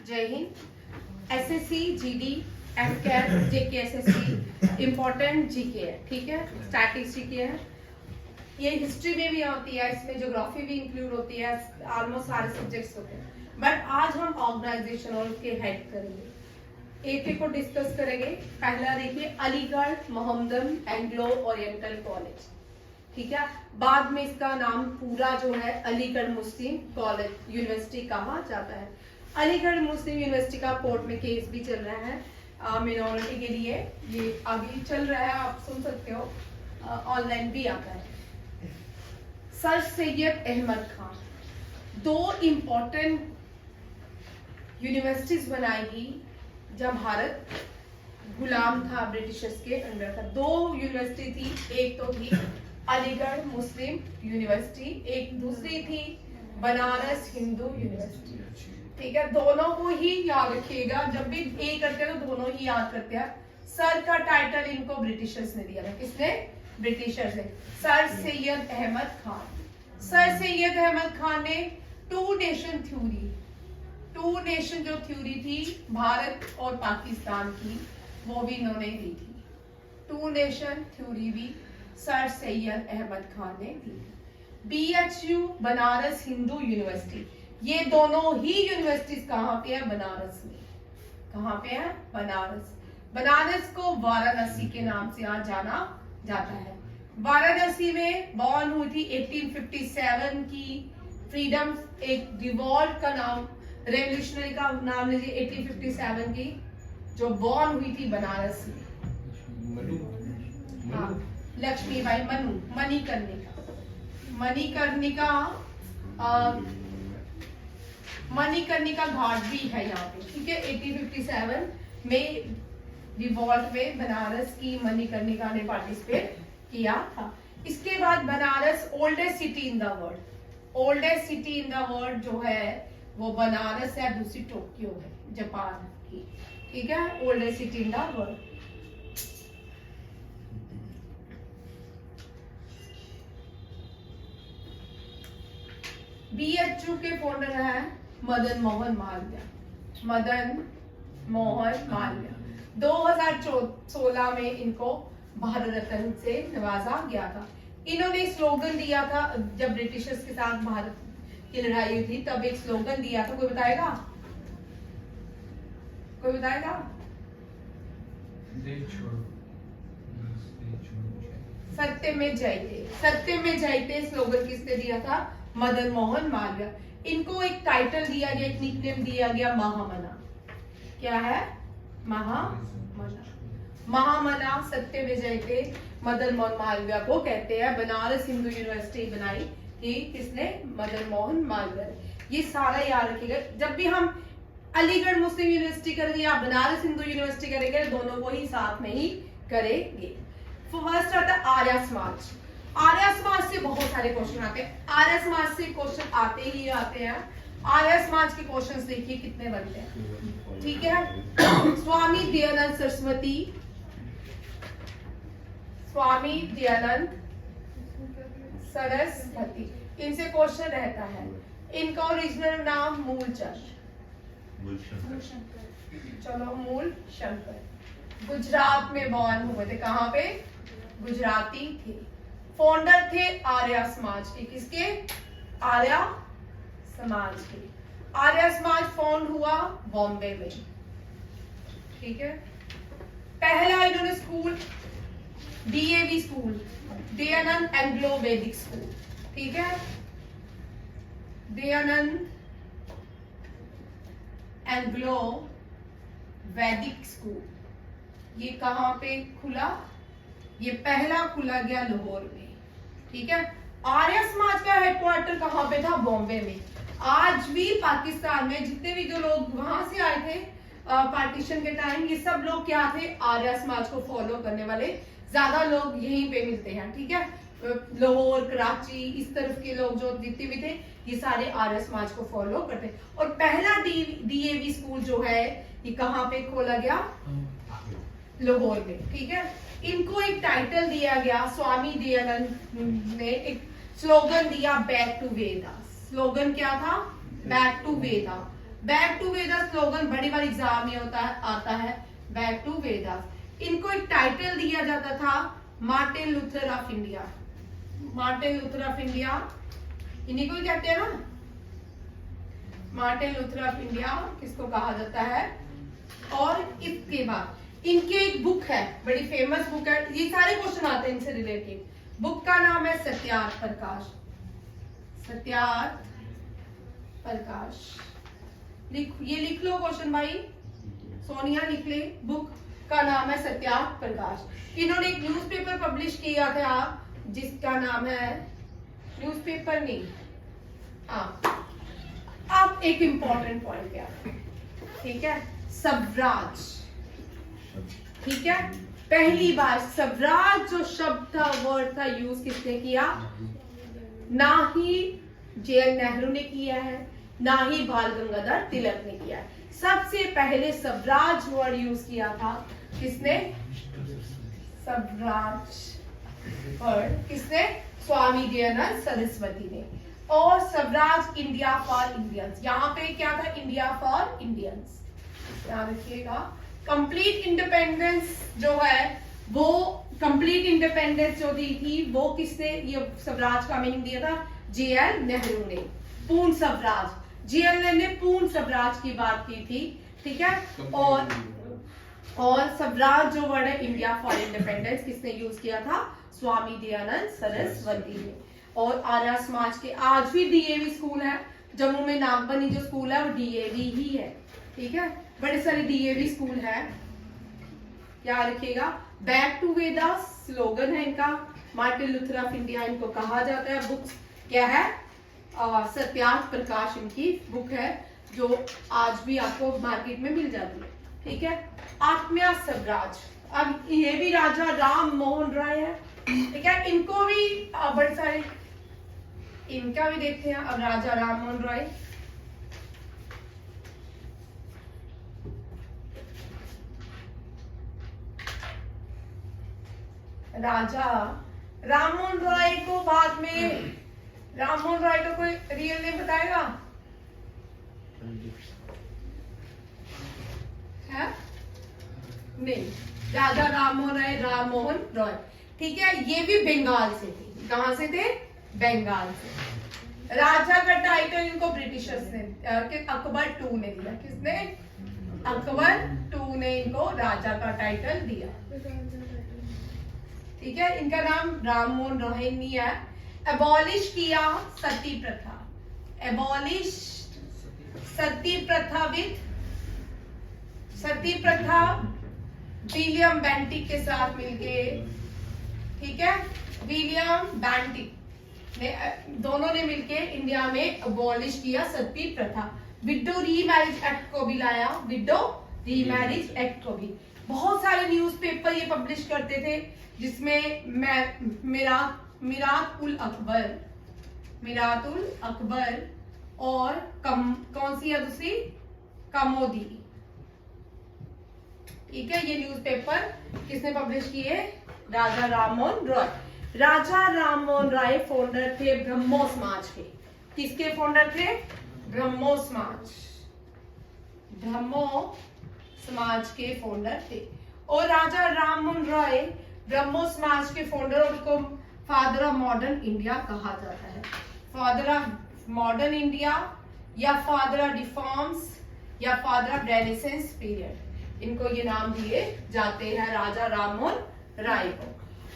जय हिंद। SSC, GD, MCAT, JKSSC important GK है, ठीक है, स्टैटिक्स जीके है। ये हिस्ट्री में भी होती है, इसमें ज्योग्राफी भी इंक्लूड होती है, ऑलमोस्ट सारे सब्जेक्ट्स होते हैं। बट आज हम ऑर्गेनाइजेशन और उसके हेड करेंगे, एक एक को डिस्कस करेंगे। पहला देखिए Aligarh Mohammedan Anglo oriental college, ठीक है। बाद में इसका नाम पूरा जो है अलीगढ़ मुस्लिम कॉलेज यूनिवर्सिटी कहा जाता है। अलीगढ़ मुस्लिम यूनिवर्सिटी का कोर्ट में केस भी चल रहा है मिनोरिटी के लिए, ये अभी चल रहा है, आप सुन सकते हो, ऑनलाइन भी आता है। सर सैयद अहमद खान, दो इम्पोर्टेंट यूनिवर्सिटीज बनाएगी जब भारत गुलाम था, ब्रिटिशर्स के अंडर था। दो यूनिवर्सिटी थी, एक तो थी अलीगढ़ मुस्लिम यूनिवर्सिटी, एक दूसरी थी बनारस हिंदू यूनिवर्सिटी, ठीक है। दोनों को ही याद रखिएगा, जब भी ए करते हैं तो दोनों ही याद करते हैं। सर का टाइटल इनको ब्रिटिशर्स ने दिया था, किसने? ब्रिटिशर्स ने। सर सैयद अहमद खान, सर सैयद अहमद खान ने two nation theory, two nation जो थ्योरी थी भारत और पाकिस्तान की, वो भी इन्होंने दी थी। टू नेशन थ्योरी भी सर सैयद अहमद खान ने दी थी। बीएचयू बनारस हिंदू यूनिवर्सिटी, ये दोनों ही यूनिवर्सिटीज कहाँ पे है? बनारस में। कहाँ पे है? बनारस। बनारस को वाराणसी के नाम से आज जाना जाता है। वाराणसी में बॉर्न हुई थी 1857 की फ्रीडम, एक रिवॉल्ट का नाम, रेवोल्यूशनरी का नाम लीजिए 1857 की, जो बॉर्न हुई थी बनारस में। हाँ, लक्ष्मीबाई मनु, मणिकर्णिका घाट भी है यहाँ पे, ठीक है। 1857 में रिवॉल्ट में बनारस की मणिकर्णिका ने पार्टिसिपेट किया था। इसके बाद Banaras oldest city in the world, oldest city in the world जो है वो बनारस है, दूसरी टोक्यो है जापान की, ठीक है। Oldest city in the world. BHU के फाउंडर है मदन मोहन मालवीय, मदन मोहन मालवीय। 2016 में इनको भारत रत्न से नवाजा गया था। इन्होंने स्लोगन दिया था जब ब्रिटिशर्स के साथ भारत की लड़ाई हुई थी, तब एक स्लोगन दिया था, कोई बताएगा? कोई बताएगा? सत्य में जयते, सत्य में जयते स्लोगन किसने दिया था? मदन मोहन मालवीय। इनको एक टाइटल दिया गया, एक निकनेम दिया गया, महामना। क्या है? महामना। महामना सत्य में जयते मदन मोहन मालवीय को कहते हैं। बनारस हिंदू यूनिवर्सिटी बनाई थी किसने? मदन मोहन मालवीय। ये सारा याद रखिएगा, जब भी हम अलीगढ़ मुस्लिम यूनिवर्सिटी करेंगे या बनारस हिंदू यूनिवर्सिटी करेंगे, दोनों को ही साथ में ही करेंगे। फर्स्ट आता है आर्य समाज। आर्य समाज से बहुत सारे क्वेश्चन आते हैं, आर्य समाज से क्वेश्चन आते ही आते हैं। आर्य समाज के क्वेश्चंस देखिए कितने बनते हैं, ठीक है। स्वामी दयानंद सरस्वती, स्वामी दयानंद सरस्वती, इनसे क्वेश्चन रहता है। इनका ओरिजिनल नाम मूलचंद, चलो मूल शंकर, गुजरात में बॉर्न हुए थे। कहाँ पे? गुजराती थे। फाउंडर थे आर्य समाज के, किसके? आर्य समाज के। आर्य समाज फाउंड हुआ बॉम्बे में, ठीक है। पहला इन्होंने school DAV school, Dayanand Anglo वैदिक स्कूल, ठीक है। दयानंद एंग्लो वैदिक स्कूल, ये कहाँ पे खुला? ये पहला खुला गया लाहौर में, ठीक है। आर्य समाज का हेडक्वार्टर कहाँ पे था? बॉम्बे में। आज भी पाकिस्तान में जितने भी जो लोग वहां से आए थे पार्टीशन के टाइम, ये सब लोग क्या थे? आर्य समाज को फॉलो करने वाले ज्यादा लोग यहीं पे मिलते हैं, ठीक है। लाहौर, कराची, इस तरफ के लोग जो जितने भी थे, ये सारे आर्य समाज को फॉलो करते। और पहला डीएवी स्कूल जो है ये कहाँ पे खोला गया? लाहौर में, ठीक है। इनको एक टाइटल दिया गया, स्वामी दयानंद ने एक स्लोगन दिया, बैक टू वेदा। स्लोगन क्या था? Back to Veda. Back to Vedas slogan बड़ी बार एग्जाम में आता है बैक टू वेदास। इनको एक टाइटल दिया जाता था Martin Luther of India. Martin Luther of India इन्हीं को ही कहते हैं ना, मार्टिन लूथर ऑफ इंडिया किसको कहा जाता है। और इसके बाद इनके एक बुक है, बड़ी फेमस बुक है, ये सारे क्वेश्चन आते हैं इनसे रिलेटेड। बुक का नाम है सत्यार्थ प्रकाश। सत्यार्थ प्रकाश ये लिख लो क्वेश्चन भाई, सोनिया लिख ले। बुक का नाम है सत्यार्थ प्रकाश। इन्होंने एक न्यूज़पेपर पब्लिश किया था जिसका नाम है, न्यूज़पेपर नहीं, अब एक इंपॉर्टेंट पॉइंट क्या, ठीक है, स्वराज। ठीक है, पहली बार स्वराज जो शब्द था, वर्ड था, यूज किसने किया? ना ही JL नेहरू ने किया है, ना ही बाल गंगाधर तिलक ने किया है। सबसे पहले स्वराज वर्ड यूज किया था किसने? स्वराज वर्ड किसने? स्वामी दयानंद सरस्वती ने। और स्वराज इंडिया फॉर इंडियंस, यहाँ पे क्या था? इंडिया फॉर इंडियंस, याद रखिएगा। कंप्लीट इंडिपेंडेंस जो है वो, कंप्लीट इंडिपेंडेंस जो दी थी वो किसने, ये स्वराज का मीनिंग दिया था JL नेहरू ने। पूर्ण स्वराज, JL नेहरू ने पूर्ण स्वराज की बात की थी, ठीक है। और स्वराज जो वर्ड है इंडिया फॉर इंडिपेंडेंस किसने यूज किया था? स्वामी दयानंद सरस्वती ने। और आर्य समाज के आज भी DAV स्कूल है, जम्मू में नागबनी जो स्कूल है वो DAV ही है, ठीक है। बड़े सारे DAV स्कूल है, याद रखिएगा। बैक टू वेदास स्लोगन है इनका, मार्टिन लूथर ऑफ इंडिया इनको कहा जाता है। बुक क्या है? सत्यार्थ प्रकाश इनकी बुक है, जो आज भी आपको मार्केट में मिल जाती है, ठीक है। आत्मीय स्वराज, अब ये भी राजा राम मोहन राय है, ठीक है। इनको भी बड़े सारे, इनका भी देखते हैं अब। राजा राम मोहन राय, राजा राममोहन रॉय को बाद में, राममोहन रॉय का कोई रियल नेम बताएगा? है? नहीं, राजा राममोहन राय, राममोहन रॉय, ठीक है। ये भी बंगाल से थे। कहां से थे? बंगाल से। राजा का टाइटल इनको ब्रिटिशर्स ने, अकबर II ने दिया। किसने? अकबर II ने इनको राजा का टाइटल दिया, ठीक है। इनका नाम राममोहन रॉय नहीं है। एबॉलिश किया सती प्रथा, एबॉलिश सती प्रथा विद, सती प्रथा विलियम बेंटिक के साथ मिलके, ठीक है। विलियम बेंटिक ने, दोनों ने मिलके इंडिया में एबॉलिश किया सती प्रथा। विडो रीमैरिज एक्ट को भी लाया, विडो रीमैरिज एक्ट को भी। बहुत सारे न्यूज़पेपर ये पब्लिश करते थे, जिसमें मिरात उल अकबर और कौन सी है दूसरी? कमोदी, ठीक है। ये न्यूज़पेपर किसने पब्लिश किए? राजा राममोहन रॉय। राजा राममोहन राय फाउंडर थे ब्रह्मो समाज के। किसके फाउंडर थे? ब्रह्मो समाज, ब्रह्मो समाज के फाउंडर थे। और राजा राममोहन रॉय ब्रह्मो समाज के फाउंडर, और उनको फादर ऑफ मॉडर्न इंडिया कहा जाता है। फादर ऑफ मॉडर्न इंडिया या फादर ऑफ रिफॉर्म्स या फादर ऑफ रेनेसेंस पीरियड, इनको ये नाम दिए जाते हैं राजा राममोहन राय को।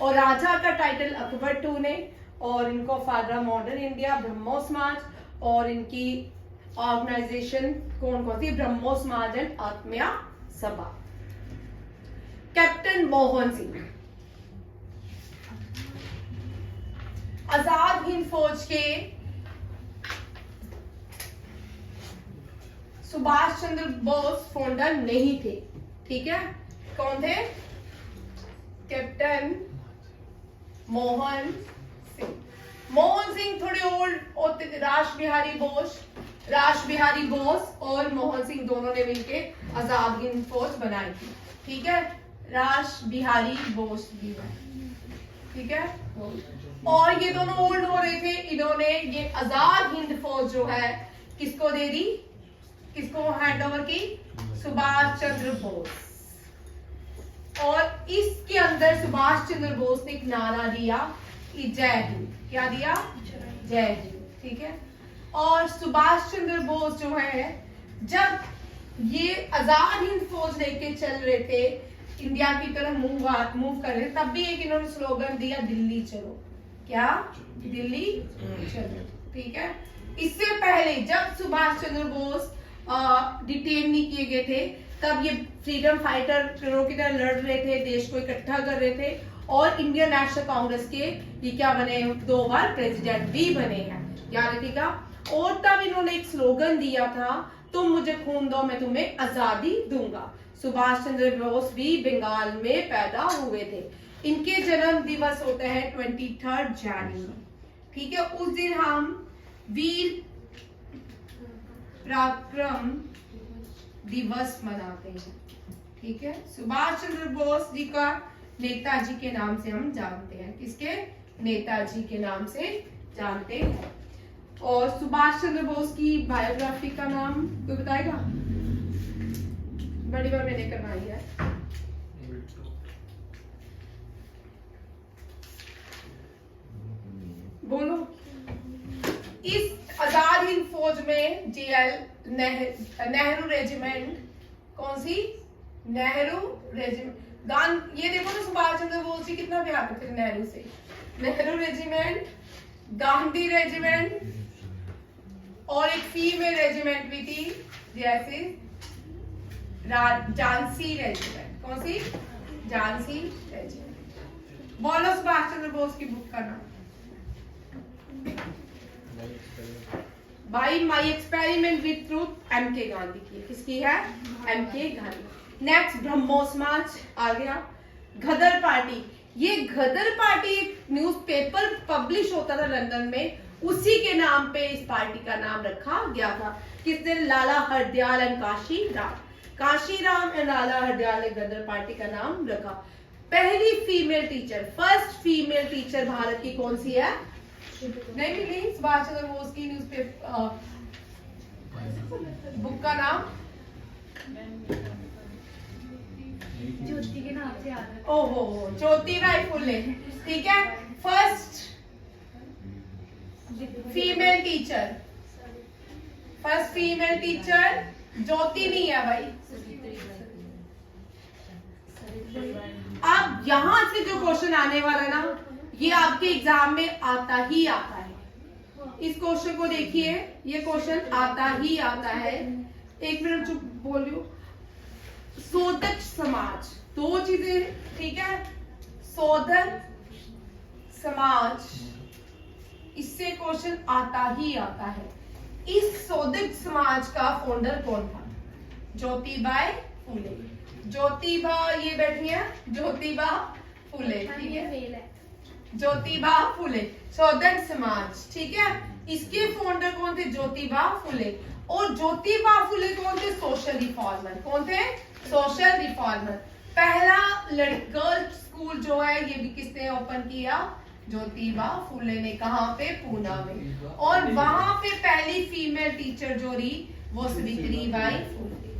और राजा का टाइटल अकबर II ने, और इनको फादर ऑफ मॉडर्न इंडिया, ब्रह्मो समाज, और इनकी ऑर्गेनाइजेशन कौन कौन सी? ब्रह्मो समाज एंड आत्मीय सभा। कैप्टन मोहन सिंह, आजाद हिंद फौज के सुभाष चंद्र बोस फाउंडर नहीं थे, ठीक है। कौन थे? कैप्टन मोहन सिंह। मोहन सिंह थोड़े ओल्ड होते थे। रास बिहारी बोस और मोहन सिंह दोनों ने मिलकर आजाद हिंद फौज बनाई थी, ठीक है। रास बिहारी बोस भी है, ठीक है। और ये दोनों ओल्ड हो रहे थे, इन्होंने ये आजाद हिंद फौज जो है किसको दे दी? किसको हैंड ओवर की? सुभाष चंद्र बोस। और इसके अंदर सुभाष चंद्र बोस ने एक नारा दिया कि जय हिंद। क्या दिया? जय हिंद। ठीक है। और सुभाष चंद्र बोस जो है, जब ये आजाद हिंद फौज लेके चल रहे थे इंडिया की तरफ मूव कर रहे, तब भी एक इन्होंने स्लोगन दिया, दिल्ली चलो। क्या? दिल्ली चलो। ठीक है। इससे पहले जब सुभाष चंद्र बोस डिटेन नहीं किए गए थे, तब ये फ्रीडम फाइटर की तरह लड़ रहे थे, देश को इकट्ठा कर रहे थे, और इंडियन नेशनल कांग्रेस के ये क्या बने? 2 बार प्रेसिडेंट भी बने हैं, याद रखिएगा। और तब इन्होंने एक स्लोगन दिया था, तुम मुझे खून दो मैं तुम्हें आजादी दूंगा। सुभाष चंद्र बोस भी बंगाल में पैदा हुए थे। इनके जन्म दिवस होते हैं 23 जनवरी। ठीक है। उस दिन हम वीर पराक्रम दिवस मनाते हैं। ठीक है। सुभाष चंद्र बोस जी का नेताजी के नाम से हम जानते हैं। किसके? नेताजी के नाम से जानते हैं। और सुभाष चंद्र बोस की बायोग्राफी का नाम कोई बताएगा? बड़ी बार मैंने करवाई है। बोलो। इस आजाद हिंद फौज में जेएल नेहरू रेजिमेंट, कौन सी? नेहरू रेजिमेंट। ये देखो ना, सुभाष चंद्र बोस जी कितना प्यार करते थे नेहरू से। नेहरू रेजिमेंट, गांधी रेजिमेंट, और एक फीमेल रेजिमेंट भी थी, जैसे झांसी रेजिमेंट। कौन सी? झांसी रेजिमेंट। बोलो सुभाष चंद्र बोस की बुक का नाम। भाई my experiment with truth, M K Gandhi की। किसकी है? M K Gandhi. Next BrahMos March आ गया। गदर पार्टी, ये गदर पार्टी एक न्यूज़पेपर पब्लिश होता था लंदन में, उसी के नाम पे इस पार्टी का नाम रखा गया था। किसने? लाला हरदयाल एंड काशीराम। काशीराम एंड लाला हरदयाल ने गदर पार्टी का नाम रखा। पहली female teacher, first female teacher Bharat की कौन सी है? नहीं मिली। सुभाष चंद्र बोस की न्यूज़पेपर बुक का नाम ज्योति के नाम से याद है। ओहो, ज्योतिबाई फुले। ठीक है। First female teacher, first female teacher Jyoti नहीं है भाई। अब यहां से जो क्वेश्चन आने वाला है ना, ये आपके एग्जाम में आता ही आता है। इस क्वेश्चन को देखिए, ये क्वेश्चन आता ही आता है। एक मिनट चुप बोल रही हूँ। सोदक समाज, 2 चीजें। ठीक है। सोदक समाज, इससे क्वेश्चन आता ही आता है। इस सोदक समाज का फाउंडर कौन था? ज्योतिबाई फुले। ज्योतिबा, ये बैठी है ज्योतिबा फुले। ठीक है। ज्योतिबा फुले, सोदक समाज। ठीक है। इसके फाउंडर कौन थे? ज्योतिबा फुले। और ज्योतिबा फुले कौन थे? Social reformer. कौन थे? Social reformer. पहला गर्ल्स स्कूल जो है, ये भी किसने ओपन किया? ज्योतिबा फुले ने। कहाँ पे? पूना में। और वहां पे पहली फीमेल टीचर जो रही वो सावित्रीबाई फुले।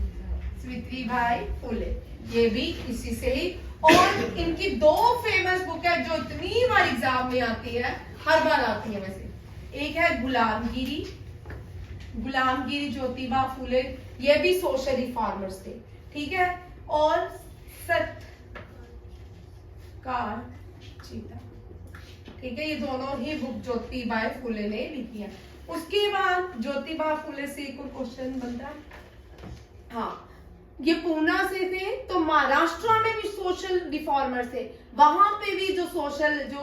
सावित्रीबाई फुले, ये भी इसी से ही। और इनकी 2 फेमस बुक है जो इतनी बार एग्जाम में आती है, हर बार आती है वैसे। एक है गुलामगिरी, गुलामगिरी ज्योतिबा फुले, ये भी सोशल रिफॉर्मर्स थे। ठीक है। और सत्कार चीता। ठीक है। ये दोनों ही बुक ज्योतिबाई फुले ने लिखी है। उसके बाद ज्योतिबा फुले से एक और क्वेश्चन बनता है। हाँ, ये पूना से थे, तो महाराष्ट्र में भी सोशल रिफॉर्मर थे। वहां पे भी जो सोशल, जो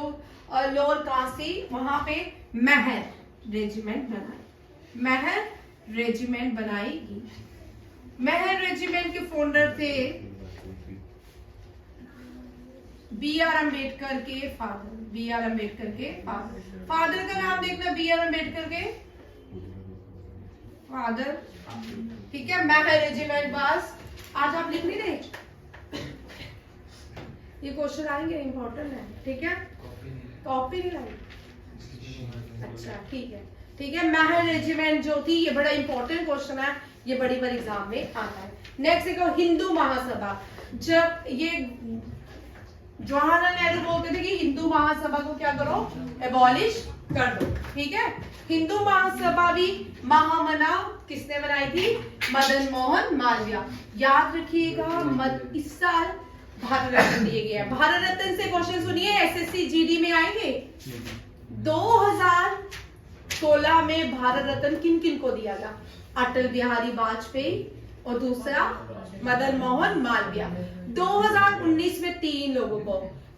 लोअर कास्ट थी, वहां पे महर रेजिमेंट बनाई। महर रेजिमेंट बनाई गई। महर रेजिमेंट के फाउंडर थे B.R. अम्बेडकर के फादर। B.R. अम्बेडकर के फादर। फादर का नाम देखना, B.R. अम्बेडकर के फादर। ठीक है। महर रेजिमेंट बस आज आप लिख नहीं रहे, ये क्वेश्चन आएंगे, इंपॉर्टेंट है। ठीक है। कॉपी नहीं लाई? अच्छा ठीक है। ठीक है। महर रेजिमेंट जो थी, ये बड़ा इंपॉर्टेंट क्वेश्चन है। ये बड़ी बार एग्जाम में आता है। नेक्स्ट देखो हिंदू महासभा। जब ये जवाहरलाल नेहरू बोलते थे कि हिंदू महासभा को क्या करो, एबॉलिश कर दो, ठीक है। हिंदू महासभा भी महामना किसने बनाई थी, मदन मोहन मालवीय। याद रखिएगा इस साल भारत रत्न दिए गए हैं। भारत रत्न से क्वेश्चन सुनिए, एसएससी जीडी में आएंगे। 2016 में भारत रत्न किन किन को दिया गया, अटल बिहारी वाजपेयी और दूसरा मदन मोहन मालवीय। 2019 में 3 लोगों को,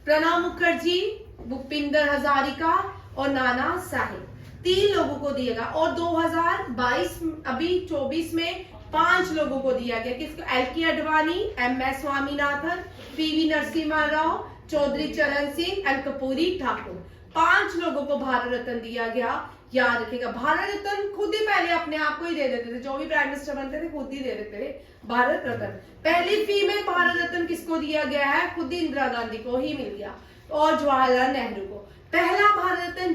प्रणब मुखर्जी, भूपिंदर हजारिका और नाना साहेब, 3 लोगों को दिया गया। और 2022 अभी 24 में 5 लोगों को दिया गया। किसको, L K. Advani, M S. Swaminathan, P V. Narasimha Rao, Chaudhary Charan Singh, L. Kapuri Thakur, 5 लोगों को भारत रत्न दिया गया। याद रखिएगा, भारत रत्न खुद ही पहले अपने आप को ही दे देते थे, जो भी प्राइम मिनिस्टर बनते थे खुद ही दे देते थे भारत रत्न। पहली फीमेल भारत रत्न किसको दिया गया है, खुद ही इंदिरा गांधी को ही मिल गया और जवाहरलाल नेहरू को। पहला भारत रत्न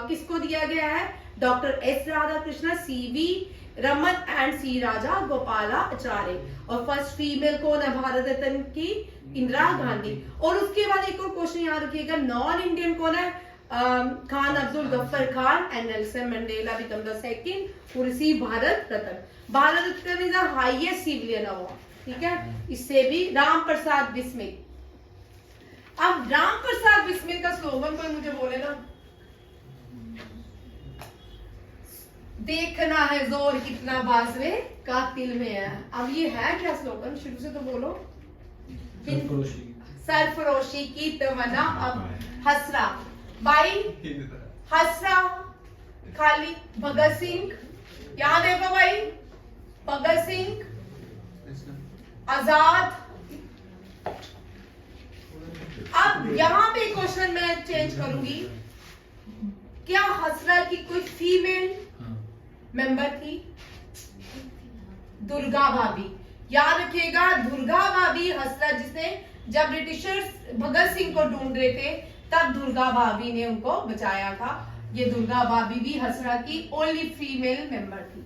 किसको दिया गया है, doctor S Radhakrishnan, C V. Raman and C Raja Gopalacharya. और फर्स्ट फीमेल कौन है भारत रत्न की, इंदिरा गांधी। और उसके बाद एक और क्वेश्चन याद रखिएगा, नॉन इंडियन कौन है, Khan Abdul Ghaffar Khan and Nelson Mandela become the second who receive Bharat Ratna. Bharat Ratna is the highest civilian award, ठीक है। इससे भी राम प्रसाद बिस्मिल। अब राम प्रसाद बिस्मिल का स्लोगन कोई मुझे बोले ना, देखना है जोर कितना बाजवे कातिल में है। अब ये है क्या स्लोगन, शुरू से तो बोलो। सरफरोशी की तमन्ना। अब हसरा भाई, हसरा खाली भगत सिंह, यहाँ देखो भाई, भगत सिंह, आजाद। अब यहाँ पे क्वेश्चन मैं चेंज करूंगी, क्या हसरा की कोई फीमेल मेंबर थी, दुर्गा भाभी। याद रखिएगा, दुर्गा भाभी हसरा, जिसने जब ब्रिटिशर्स भगत सिंह को ढूंढ रहे थे तब दुर्गा भाभी ने उनको बचाया था। ये दुर्गा भाभी भी हसरा की ओनली फीमेल मेंबर थी,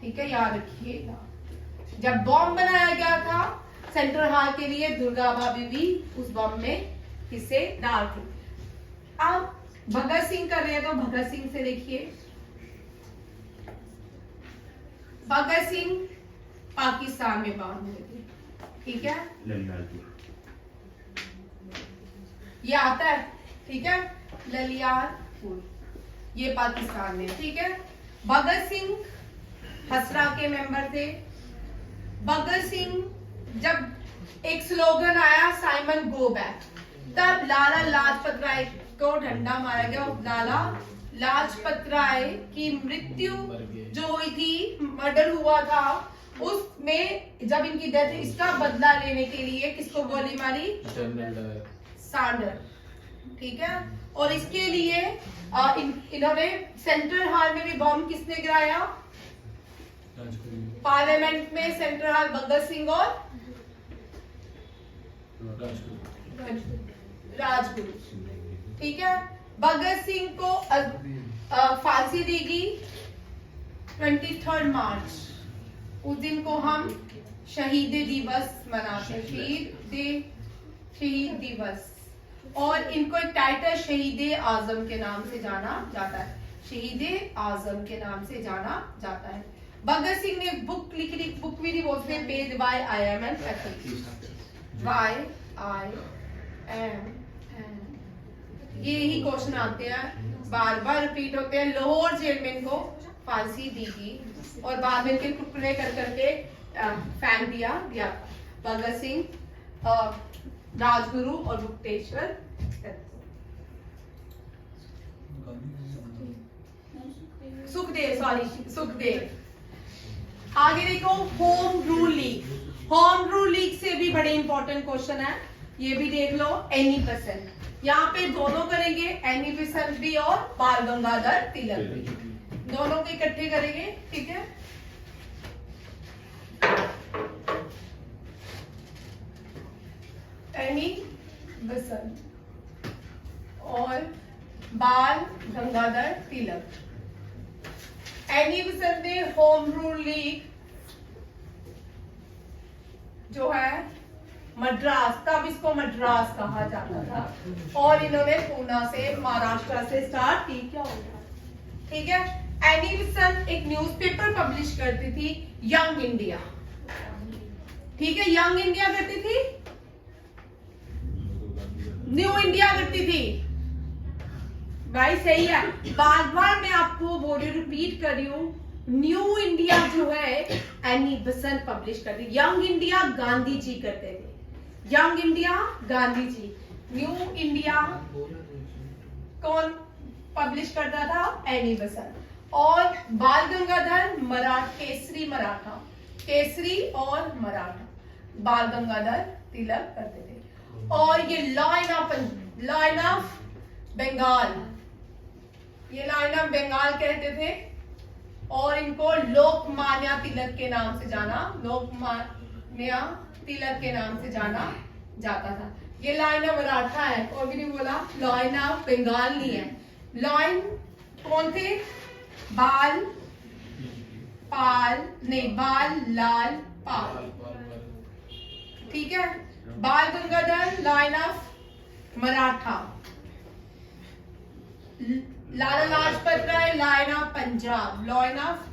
ठीक है, याद रखिएगा। जब बॉम्ब बनाया गया था सेंट्रल हॉल के लिए, दुर्गा भाभी भी उस बॉम्ब में हिस्सेदार थी। अब भगत सिंह कर रहे हैं तो भगत सिंह से देखिए, भगत सिंह पाकिस्तान में बांध हुए थे, ठीक है, ये आता है, ठीक है, ललियारपुर, ये पाकिस्तान में, ठीक है। भगत सिंह हसरा के मेंबर थे। भगत सिंह जब एक स्लोगन आया साइमन गो बैक, तब लाला लाजपत राय को डंडा मारा गया। लाला लाजपत राय की मृत्यु जो हुई थी, मर्डर हुआ था, उसमें जब इनकी डेथ, इसका बदला लेने के लिए किसको गोली मारी, सांडर, ठीक है। और इसके लिए इन्होंने सेंट्रल हॉल में भी बॉम्ब किसने गिराया, पार्लियामेंट में सेंट्रल हॉल भगत सिंह और राजगुरु, ठीक है। भगत सिंह को फांसी देगी 23 मार्च, उस दिन को हम शहीद दिवस मनाते हैं, शहीद दिवस। और इनको एक टाइटल शहीद आजम के नाम से जाना जाता है, शहीद आजम के नाम से जाना जाता है। भगत सिंह ने बुक लिखी थी, बुक भी नहीं बोलते, पेज बाय IIM ये ही क्वेश्चन आते हैं, बार बार रिपीट होते हैं। लाहौर जेल में इनको फांसी दी गई और बाद में इनके टुकड़े कर करके फेंक दिया गया। भगत सिंह, राजगुरु और गुप्तेश्वर। सुखदेव। आगे देखो, home rule league. Home rule league से भी बड़े इंपॉर्टेंट क्वेश्चन है, ये भी देख लो। एनी बेसेंट, यहाँ पे दोनों करेंगे, एनी बेसेंट भी और बाल गंगाधर तिलक भी, दोनों को इकट्ठे करेंगे, ठीक है। एनी बेसेंट और बाल गंगाधर तिलक। एनी बेसेंट ने होम रूल लीग जो है मद्रास, तब इसको मद्रास कहा जाता था और इन्होंने पूना से महाराष्ट्र से स्टार्ट की। क्या हो गया, ठीक है। एनी बेसेंट एक न्यूज़पेपर पब्लिश करती थी, यंग इंडिया, ठीक है। यंग इंडिया करती थी, न्यू इंडिया करती थी, भाई सही है। बार बार मैं आपको बोल रही हूँ, रिपीट कर रही हूँ, न्यू इंडिया जो है एनी बेसेंट पब्लिश करती, यंग इंडिया गांधी जी करते थे, young India Gandhi ji, new India कौन पब्लिश करता था, एनी बेसेंट। और बाल गंगाधर केसरी मराठा, केसरी और मराठा बाल गंगाधर तिलक करते थे। और ये लाइन ऑफ बंगाल, ये लाइन ऑफ बंगाल कहते थे और इनको लोकमान्य तिलक के नाम से जाना, लोकमान्य तिलक के नाम से जाना जाता था। ये लाइन ऑफ मराठा है, कोई भी नहीं बोला, लाइन ऑफ बंगाल नहीं है। लाइन कौन थे, बाल लाल पाल, ठीक है। Bal Gangadhar lion of Maratha, Lala Lajpat Rai lion of Punjab, lion of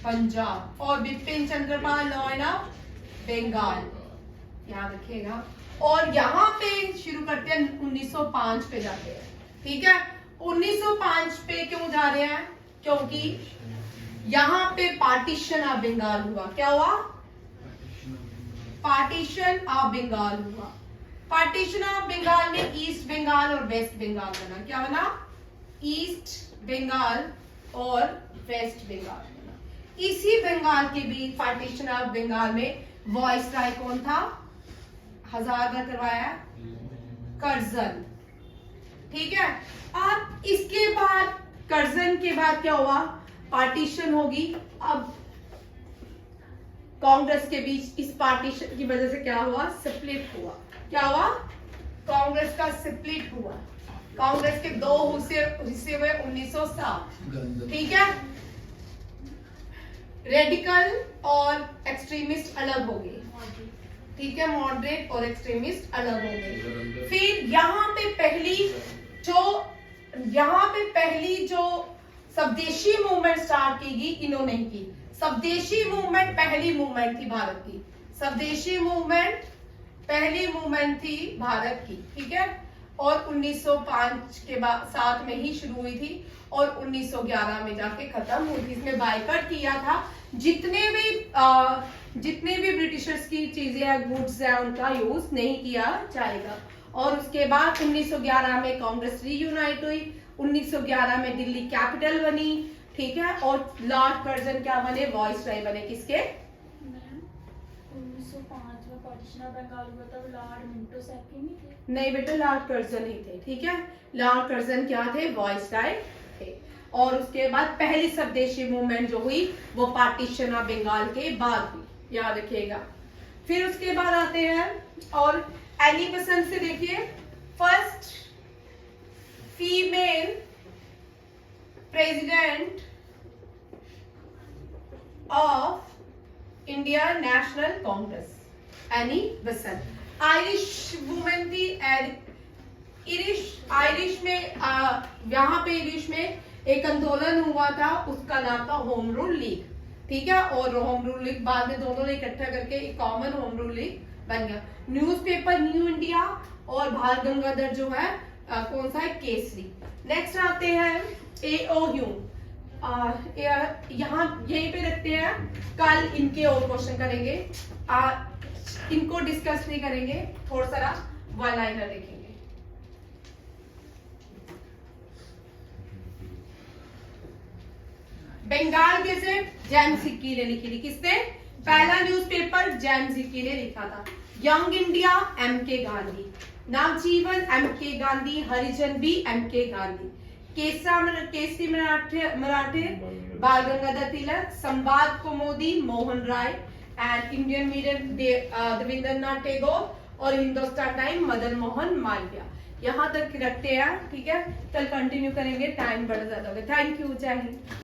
Punjab, और बिपिन चंद्र पाल लाइन ऑफ बंगाल, याद रखिएगा। और यहाँ पे शुरू करते हैं 1905 पे जाते हैं, ठीक है। 1905 पे क्यों जा रहे हैं, क्योंकि यहाँ पे पार्टीशन ऑफ बंगाल हुआ। क्या हुआ, पार्टीशन ऑफ बंगाल हुआ। पार्टीशन ऑफ बंगाल में ईस्ट बंगाल और वेस्ट बंगाल बना। क्या बना, ईस्ट बंगाल और वेस्ट बंगाल बना। इसी बंगाल के बीच पार्टीशन ऑफ बंगाल में वॉइस राय कौन था, हजार बार करवाया, कर्जन, ठीक है। अब इसके बाद कर्जन के बाद क्या हुआ, पार्टीशन होगी। अब कांग्रेस के बीच इस पार्टीशन की वजह से क्या हुआ, स्प्लिट हुआ। क्या हुआ, कांग्रेस का स्प्लिट हुआ। कांग्रेस के दो हिस्से हुए 1907, ठीक है। रेडिकल और एक्सट्रीमिस्ट अलग हो गए, ठीक है, मॉडरेट और एक्सट्रीमिस्ट अलग हो गए। फिर यहाँ पे पहली जो स्वदेशी मूवमेंट स्टार्ट की गई, इन्होंने की। स्वदेशी मूवमेंट पहली मूवमेंट थी भारत की, स्वदेशी मूवमेंट पहली मूवमेंट थी भारत की, ठीक है। और 1905 के बाद 7 में ही शुरू हुई थी और 1911 में जाके खत्म हुई थी। इसमें बायकॉट किया था, जितने भी ब्रिटिशर्स की चीजें हैं, गुड्स है, उनका यूज नहीं किया जाएगा। और उसके बाद 1911 में कांग्रेस रीयूनाइट हुई, 1911 में दिल्ली कैपिटल बनी, ठीक है। और लॉर्ड कर्जन क्या बने, वॉइस राय बने, किसके, 1905 में पार्टीशन ऑफ बंगाल हुआ था, लॉर्ड मिंटो सेकेंड ही थे। नहीं बेटा, लॉर्ड कर्जन ही थे, ठीक है। लॉर्ड कर्जन क्या थे, वॉइस राय थे। और उसके बाद पहली स्वदेशी मूवमेंट जो हुई वो पार्टीशन ऑफ बंगाल के बाद हुई, याद रखिएगा। फिर उसके बाद आते हैं और एनी बेसेंट से देखिए, first female president of India national Congress, Annie Besant. Irish women थी, आयरिश में यहाँ पे आयरिश में एक आंदोलन हुआ था, उसका नाम था होम रूल लीग, ठीक है। और होम रूल लीग बाद में दोनों ने इकट्ठा करके एक कॉमन होम रूल लीग बन गया। न्यूज़पेपर न्यू इंडिया और बाल गंगाधर जो है कौन सा है, केसरी। नेक्स्ट आते हैं AOU, यहाँ यहीं पे रखते हैं, कल इनके और क्वेश्चन करेंगे, इनको डिस्कस नहीं करेंगे, थोड़ा सा वन लाइनर देखेंगे। बंगाल कैसे, जेम्स सिक्की ने लिखी थी, किसने, पहला न्यूज़पेपर जेम्स सिक्की ने लिखा था। Young India MK Gandhi, Navjivan MK Gandhi, Harijan भी MK Gandhi, Kesari Maratha Bal Gangadhar Tilak, Samvad Kaumudi Mohan Roy, and Indian medium Devendranath Tagore, और हिंदुस्तान टाइम मदन मोहन मालवीय। यहाँ तक रखते हैं, ठीक है। कल कंटिन्यू करेंगे, टाइम बड़ा ज्यादा हो गया। थैंक यू, जय हिंद।